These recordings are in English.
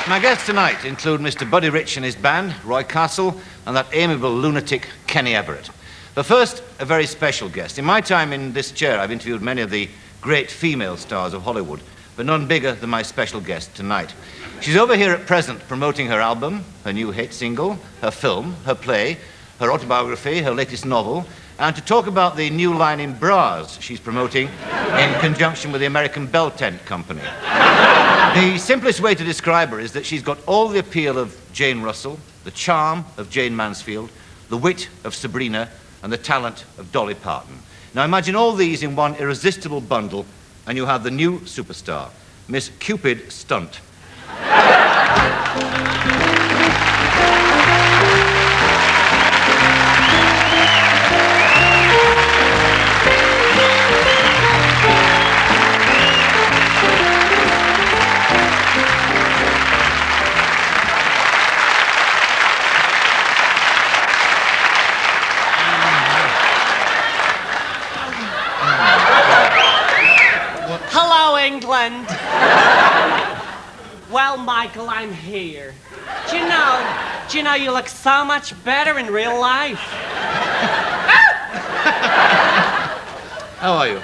My guests tonight include Mr. Buddy Rich and his band, Roy Castle, and that amiable lunatic, Kenny Everett. But first, a very special guest. In my time in this chair, I've interviewed many of the great female stars of Hollywood, but none bigger than my special guest tonight. She's over here at present promoting her album, her new hit single, her film, her play, her autobiography, her latest novel, and to talk about the new line in bras she's promoting in conjunction with the American Bell Tent Company. The simplest way to describe her is that she's got all the appeal of Jane Russell, the charm of Jane Mansfield, the wit of Sabrina, and the talent of Dolly Parton. Now imagine all these in one irresistible bundle, and you have the new superstar, Miss Cupid Stunt. England. Well, Michael, I'm here. Do you know you look so much better in real life? How are you?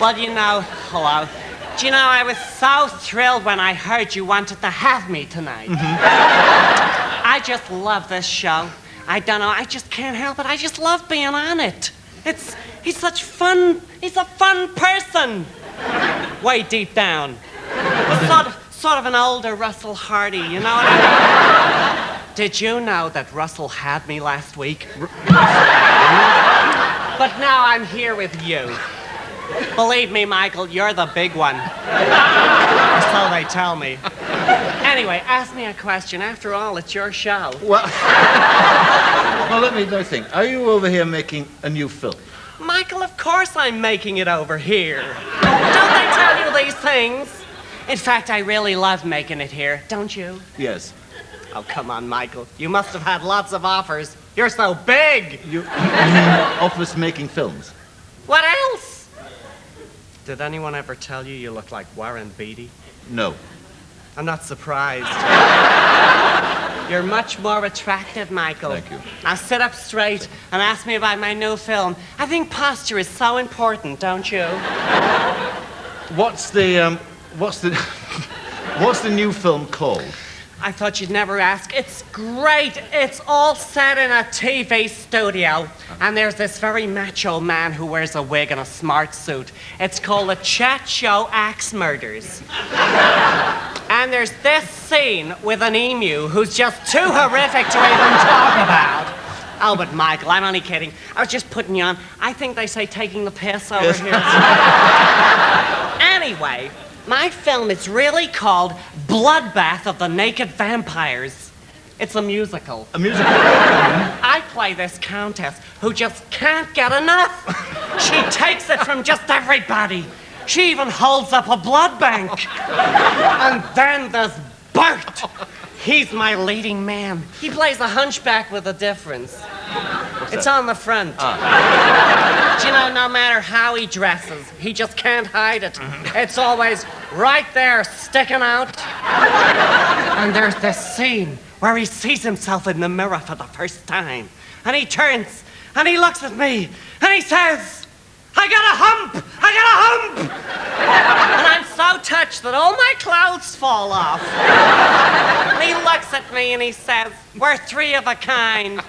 Well, hello. Do you know, I was so thrilled when I heard you wanted to have me tonight. Mm-hmm. I just love this show. I don't know, I just can't help it. I just love being on it. He's such fun. He's a fun person. Way deep down. Sort of an older Russell Hardy, you know what I mean? Did you know that Russell had me last week? But now I'm here with you. Believe me, Michael, you're the big one. So they tell me. Anyway, ask me a question. After all, it's your show. Well, let me think. Are you over here making a new film? Michael, of course I'm making it over here. Don't they tell you these things? In fact, I really love making it here, don't you? Yes. Oh, come on, Michael. You must have had lots of offers. You're so big. You mean offers making films? What else? Did anyone ever tell you you look like Warren Beatty? No. I'm not surprised. You're much more attractive, Michael. Thank you. Now sit up straight and ask me about my new film. I think posture is so important, don't you? What's the new film called? I thought you'd never ask. It's great. It's all set in a TV studio. And there's this very macho man who wears a wig and a smart suit. It's called The Chat Show Axe Murders. And there's this scene with an emu who's just too horrific to even talk about. Oh, but Michael, I'm only kidding. I was just putting you on. I think they say taking the piss over here. Anyway, my film is really called Bloodbath of the Naked Vampires. It's a musical. A musical? I play this countess who just can't get enough. She takes it from just everybody. She even holds up a blood bank. And then there's Bert. He's my leading man. He plays a hunchback with a difference. It's on the front. Do you know, no matter how he dresses, he just can't hide it. It's always right there, sticking out. And there's this scene where he sees himself in the mirror for the first time. And he turns, and he looks at me, and he says, I got a hump! I got a hump! And I'm so touched that all my clothes fall off. And he looks at me and he says, we're three of a kind.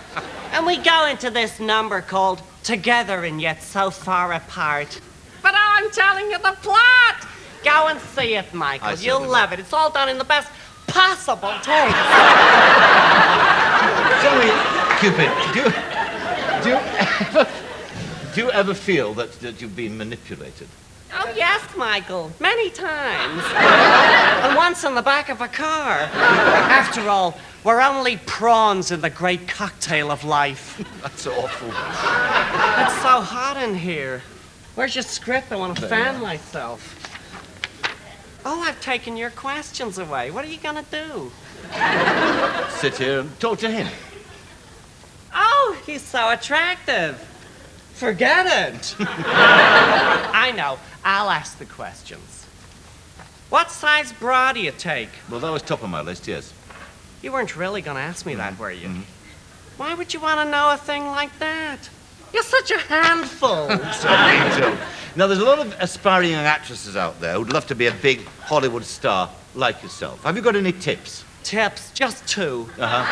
And we go into this number called Together and Yet So Far Apart. But I'm telling you the plot! Go and see it, Michael. You'll love it. It's all done in the best possible taste. Tell me, Cupid, do you ever feel that you've been manipulated? Oh, yes, Michael. Many times. And once in the back of a car. After all, we're only prawns in the great cocktail of life. That's awful. It's so hot in here. Where's your script? I want to fan myself. Oh, I've taken your questions away. What are you going to do? Sit here and talk to him. Oh, he's so attractive. Forget it. I know. I'll ask the questions. What size bra do you take? Well, that was top of my list, yes. You weren't really going to ask me that, were you? Why would you want to know a thing like that? You're such a handful. Now, there's a lot of aspiring young actresses out there who'd love to be a big Hollywood star like yourself. Have you got any tips? Tips, just 2. Uh-huh.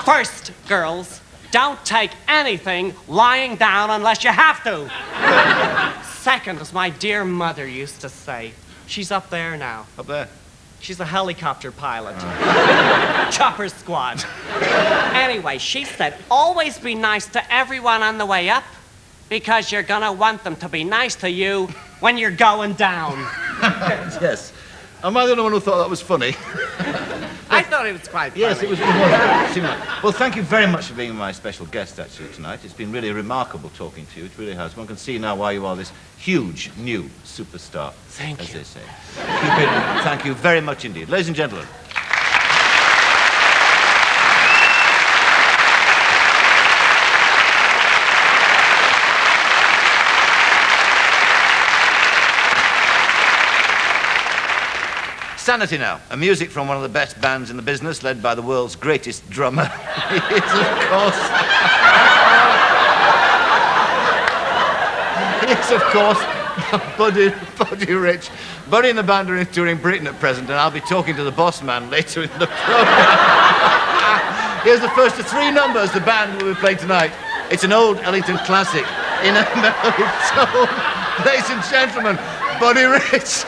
First, girls, don't take anything lying down unless you have to. Second, as my dear mother used to say, she's up there now. Up there? She's a helicopter pilot. Chopper squad. Anyway, she said, always be nice to everyone on the way up because you're gonna want them to be nice to you when you're going down. Yes. Am I the only one who thought that was funny? I thought it was quite funny. Yes, it was. Well, thank you very much for being my special guest, actually, tonight. It's been really remarkable talking to you. It really has. One can see now why you are this huge, new superstar, Thank as you. they say. Cupid, thank you very much indeed. Ladies and gentlemen. Sanity now, a music from one of the best bands in the business, led by the world's greatest drummer. He is, of course, Buddy Rich. Buddy and the band are touring Britain at present, and I'll be talking to the boss man later in the program. Here's the first of 3 numbers the band will be playing tonight. It's an old Ellington classic in a mellow tone. Ladies and gentlemen, Buddy Rich.